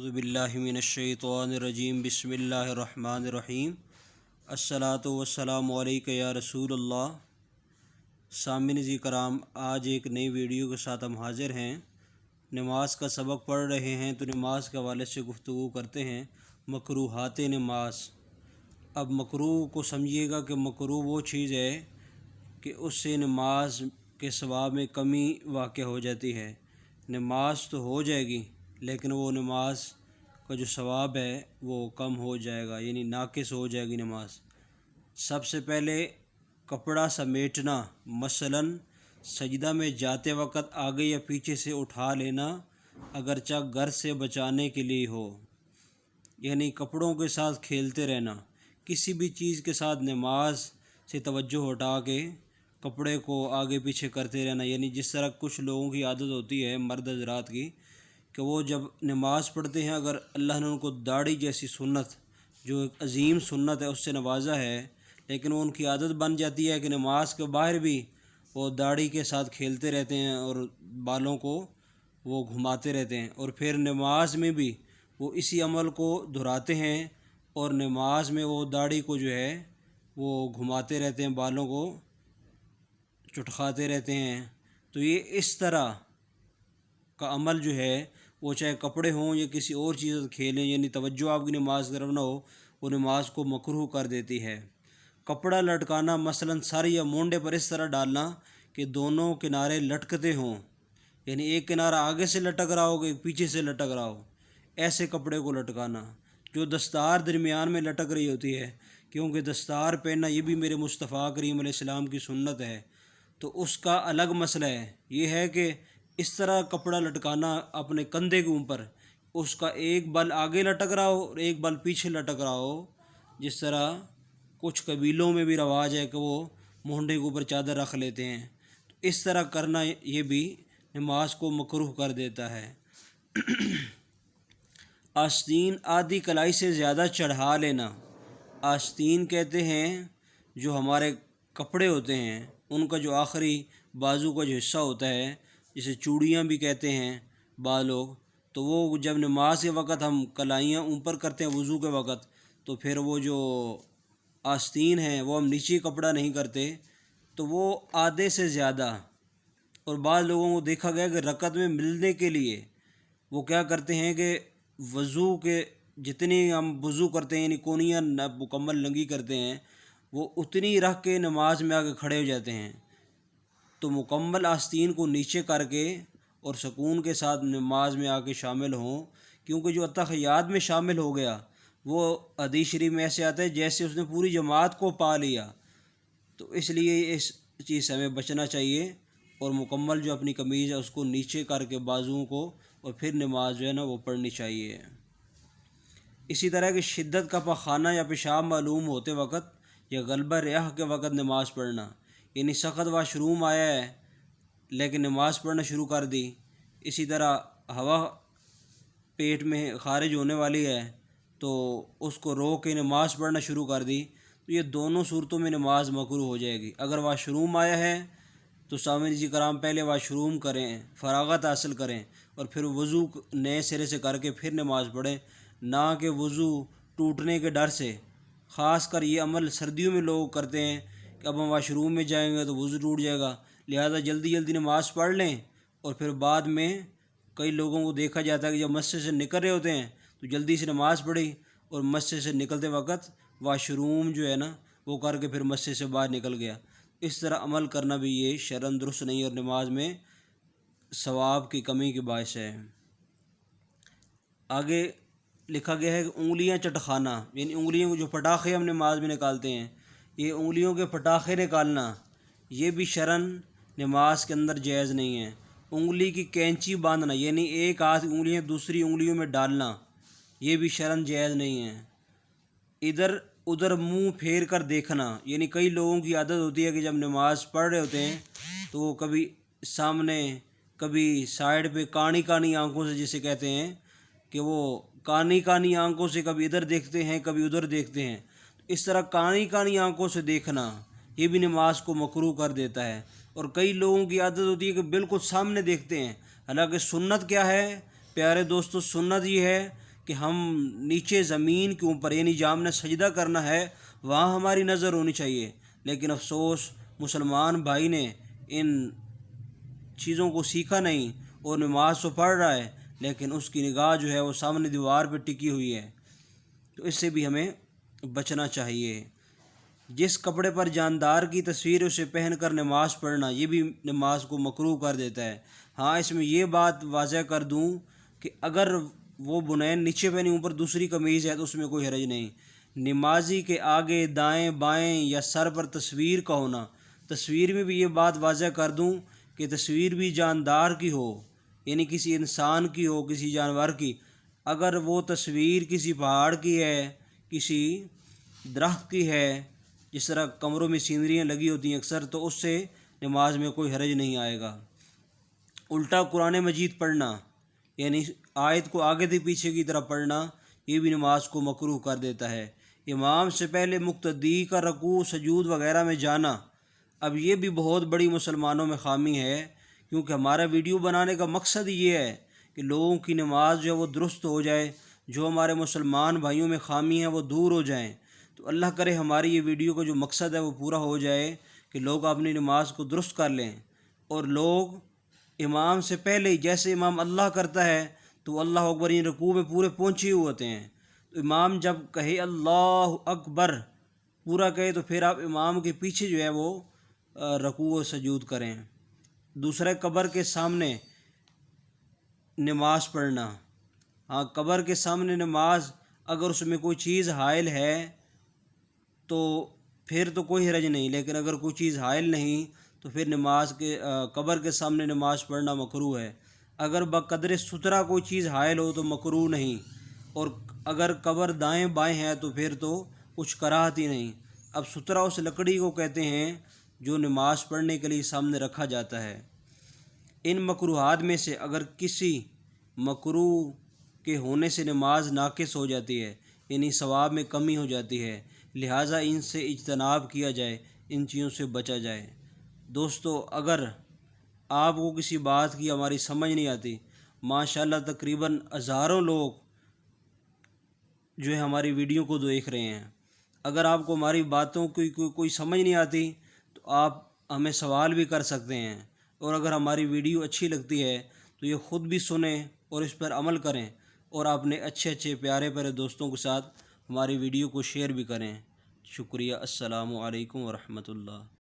اعوذ باللہ من الشیطان الرجیم بسم اللہ الرحمن الرحیم الصلاۃ والسلام علیک یا رسول اللہ۔ سامعین کرام، آج ایک نئی ویڈیو کے ساتھ ہم حاضر ہیں۔ نماز کا سبق پڑھ رہے ہیں تو نماز کے حوالے سے گفتگو کرتے ہیں۔ مکروہات نماز۔ اب مکروہ کو سمجھیے گا کہ مکروہ وہ چیز ہے کہ اس سے نماز کے ثواب میں کمی واقع ہو جاتی ہے۔ نماز تو ہو جائے گی لیکن وہ نماز کا جو ثواب ہے وہ کم ہو جائے گا، یعنی ناقص ہو جائے گی نماز۔ سب سے پہلے کپڑا سمیٹنا، مثلاً سجدہ میں جاتے وقت آگے یا پیچھے سے اٹھا لینا، اگرچہ گھر سے بچانے کے لیے ہو، یعنی کپڑوں کے ساتھ کھیلتے رہنا۔ کسی بھی چیز کے ساتھ نماز سے توجہ ہٹا کے کپڑے کو آگے پیچھے کرتے رہنا، یعنی جس طرح کچھ لوگوں کی عادت ہوتی ہے، مرد حضرات کی، کہ وہ جب نماز پڑھتے ہیں، اگر اللہ نے ان کو داڑھی جیسی سنت، جو ایک عظیم سنت ہے، اس سے نوازا ہے، لیکن وہ ان کی عادت بن جاتی ہے کہ نماز کے باہر بھی وہ داڑھی کے ساتھ کھیلتے رہتے ہیں اور بالوں کو وہ گھماتے رہتے ہیں، اور پھر نماز میں بھی وہ اسی عمل کو دہراتے ہیں اور نماز میں وہ داڑھی کو جو ہے وہ گھماتے رہتے ہیں، بالوں کو چٹکاتے رہتے ہیں۔ تو یہ اس طرح کا عمل جو ہے وہ چاہے کپڑے ہوں یا کسی اور چیز کھیلیں، یعنی توجہ آپ کی نماز کی طرف نہ ہو، وہ نماز کو مکروہ کر دیتی ہے۔ کپڑا لٹکانا، مثلاً سر یا مونڈے پر اس طرح ڈالنا کہ دونوں کنارے لٹکتے ہوں، یعنی ایک کنارہ آگے سے لٹک رہا ہو کہ ایک پیچھے سے لٹک رہا ہو، ایسے کپڑے کو لٹکانا۔ جو دستار درمیان میں لٹک رہی ہوتی ہے، کیونکہ دستار پہننا یہ بھی میرے مصطفیٰ کریم علیہ السلام کی سنت ہے، تو اس کا الگ مسئلہ ہے۔ یہ ہے کہ اس طرح کپڑا لٹکانا اپنے کندھے کے اوپر، اس کا ایک بل آگے لٹک رہا ہو اور ایک بل پیچھے لٹک رہا ہو، جس طرح کچھ قبیلوں میں بھی رواج ہے کہ وہ مونڈے کے اوپر چادر رکھ لیتے ہیں۔ اس طرح کرنا یہ بھی نماز کو مکروہ کر دیتا ہے۔ آستین آدھی کلائی سے زیادہ چڑھا لینا۔ آستین کہتے ہیں جو ہمارے کپڑے ہوتے ہیں، ان کا جو آخری بازو کا جو حصہ ہوتا ہے، جسے چوڑیاں بھی کہتے ہیں بعض لوگ، تو وہ جب نماز کے وقت ہم کلائیاں اوپر کرتے ہیں وضو کے وقت، تو پھر وہ جو آستین ہے وہ ہم نیچے کپڑا نہیں کرتے، تو وہ آدھے سے زیادہ، اور بعض لوگوں کو دیکھا گیا کہ رکعت میں ملنے کے لیے وہ کیا کرتے ہیں کہ وضو کے جتنی ہم وضو کرتے ہیں، یعنی کونیاں مکمل ننگی کرتے ہیں، وہ اتنی رکھ کے نماز میں آ کے کھڑے ہو جاتے ہیں۔ تو مکمل آستین کو نیچے کر کے اور سکون کے ساتھ نماز میں آ کے شامل ہوں، کیونکہ جو اتحیات میں شامل ہو گیا وہ حدیث شریف میں ایسے آتا ہے جیسے اس نے پوری جماعت کو پا لیا۔ تو اس لیے اس چیز سے ہمیں بچنا چاہیے، اور مکمل جو اپنی قمیض ہے اس کو نیچے کر کے بازوؤں کو، اور پھر نماز جو ہے نا وہ پڑھنی چاہیے۔ اسی طرح کہ شدت کا پخانہ یا پیشاب معلوم ہوتے وقت یا غلبہ ریح کے وقت نماز پڑھنا، یعنی سخت واش روم آیا ہے لیکن نماز پڑھنا شروع کر دی۔ اسی طرح ہوا پیٹ میں خارج ہونے والی ہے تو اس کو روک کے نماز پڑھنا شروع کر دی، تو یہ دونوں صورتوں میں نماز مکروہ ہو جائے گی۔ اگر واش روم آیا ہے تو سامعین کرام پہلے واش روم کریں، فراغت حاصل کریں، اور پھر وضو نئے سرے سے کر کے پھر نماز پڑھیں، نہ کہ وضو ٹوٹنے کے ڈر سے۔ خاص کر یہ عمل سردیوں میں لوگ کرتے ہیں کہ اب ہم واش روم میں جائیں گے تو وضو ٹوٹ جائے گا، لہذا جلدی جلدی نماز پڑھ لیں، اور پھر بعد میں کئی لوگوں کو دیکھا جاتا ہے کہ جب مسجد سے نکل رہے ہوتے ہیں تو جلدی سے نماز پڑھی، اور مسجد سے نکلتے وقت واش روم جو ہے نا وہ کر کے پھر مسجد سے باہر نکل گیا۔ اس طرح عمل کرنا بھی یہ شرعاً درست نہیں، اور نماز میں ثواب کی کمی کے باعث ہے۔ آگے لکھا گیا ہے کہ انگلیاں چٹخانا، یعنی انگلیوں کو جو پٹاخے ہم نماز میں نکالتے ہیں، یہ انگلیوں کے پٹاخے نکالنا یہ بھی شرعاً نماز کے اندر جائز نہیں ہے۔ انگلی کی کینچی باندھنا، یعنی ایک ہاتھ انگلیاں دوسری انگلیوں میں ڈالنا، یہ بھی شرعاً جائز نہیں ہے۔ ادھر ادھر منہ پھیر کر دیکھنا، یعنی کئی لوگوں کی عادت ہوتی ہے کہ جب نماز پڑھ رہے ہوتے ہیں تو وہ کبھی سامنے کبھی سائڈ پہ کانی کانی آنکھوں سے، جسے کہتے ہیں کہ وہ کانی کانی آنکھوں سے کبھی ادھر دیکھتے ہیں کبھی ادھر دیکھتے ہیں، اس طرح کانی کانی آنکھوں سے دیکھنا یہ بھی نماز کو مکروہ کر دیتا ہے۔ اور کئی لوگوں کی عادت ہوتی ہے کہ بالکل سامنے دیکھتے ہیں، حالانکہ سنت کیا ہے پیارے دوستو؟ سنت یہ ہے کہ ہم نیچے زمین کے اوپر یعنی جہاں ہم نے سجدہ کرنا ہے وہاں ہماری نظر ہونی چاہیے، لیکن افسوس مسلمان بھائی نے ان چیزوں کو سیکھا نہیں اور نماز تو پڑھ رہا ہے لیکن اس کی نگاہ جو ہے وہ سامنے دیوار پہ ٹکی ہوئی ہے، تو اس سے بھی ہمیں بچنا چاہیے۔ جس کپڑے پر جاندار کی تصویر اسے پہن کر نماز پڑھنا یہ بھی نماز کو مکروہ کر دیتا ہے۔ ہاں، اس میں یہ بات واضح کر دوں کہ اگر وہ بنین نیچے پہنی اوپر دوسری قمیض ہے تو اس میں کوئی حرج نہیں۔ نمازی کے آگے دائیں بائیں یا سر پر تصویر کا ہونا، تصویر میں بھی یہ بات واضح کر دوں کہ تصویر بھی جاندار کی ہو، یعنی کسی انسان کی ہو، کسی جانور کی، اگر وہ تصویر کسی پہاڑ کی ہے، کسی درخت کی ہے، جس طرح کمروں میں سینریاں لگی ہوتی ہیں اکثر، تو اس سے نماز میں کوئی حرج نہیں آئے گا۔ الٹا قرآن مجید پڑھنا یعنی آیت کو آگے سے پیچھے کی طرح پڑھنا یہ بھی نماز کو مکروہ کر دیتا ہے۔ امام سے پہلے مقتدی کا رکوع سجود وغیرہ میں جانا، اب یہ بھی بہت بڑی مسلمانوں میں خامی ہے، کیونکہ ہمارا ویڈیو بنانے کا مقصد یہ ہے کہ لوگوں کی نماز جو ہے وہ درست ہو جائے، جو ہمارے مسلمان بھائیوں میں خامی ہیں وہ دور ہو جائیں۔ تو اللہ کرے ہماری یہ ویڈیو کا جو مقصد ہے وہ پورا ہو جائے کہ لوگ اپنی نماز کو درست کر لیں، اور لوگ امام سے پہلے ہی جیسے امام اللہ کرتا ہے تو اللہ اکبر ان رکوع میں پورے پہنچے ہوئے ہوتے ہیں، تو امام جب کہے اللہ اکبر پورا کہے تو پھر آپ امام کے پیچھے جو ہے وہ رکوع و سجود کریں۔ دوسرا، قبر کے سامنے نماز پڑھنا۔ ہاں، قبر کے سامنے نماز اگر اس میں کوئی چیز حائل ہے تو پھر تو کوئی حرج نہیں، لیکن اگر کوئی چیز حائل نہیں تو پھر نماز کے قبر کے سامنے نماز پڑھنا مکروہ ہے۔ اگر بقدر سترہ کوئی چیز حائل ہو تو مکروہ نہیں، اور اگر قبر دائیں بائیں ہے تو پھر تو کچھ کراہت ہی نہیں۔ اب سترہ اس لکڑی کو کہتے ہیں جو نماز پڑھنے کے لیے سامنے رکھا جاتا ہے۔ ان مکروہات میں سے اگر کسی مکروہ کے ہونے سے نماز ناقص ہو جاتی ہے، یعنی ثواب میں کمی ہو جاتی ہے، لہٰذا ان سے اجتناب کیا جائے، ان چیزوں سے بچا جائے۔ دوستو، اگر آپ کو کسی بات کی ہماری سمجھ نہیں آتی، ماشاءاللہ تقریباً ہزاروں لوگ جو ہے ہماری ویڈیو کو دیکھ رہے ہیں، اگر آپ کو ہماری باتوں کی کوئی سمجھ نہیں آتی تو آپ ہمیں سوال بھی کر سکتے ہیں، اور اگر ہماری ویڈیو اچھی لگتی ہے تو یہ خود بھی سنیں اور اس پر عمل کریں، اور اپنے اچھے پیارے دوستوں کے ساتھ ہماری ویڈیو کو شیئر بھی کریں۔ شکریہ۔ السلام علیکم ورحمۃ اللہ۔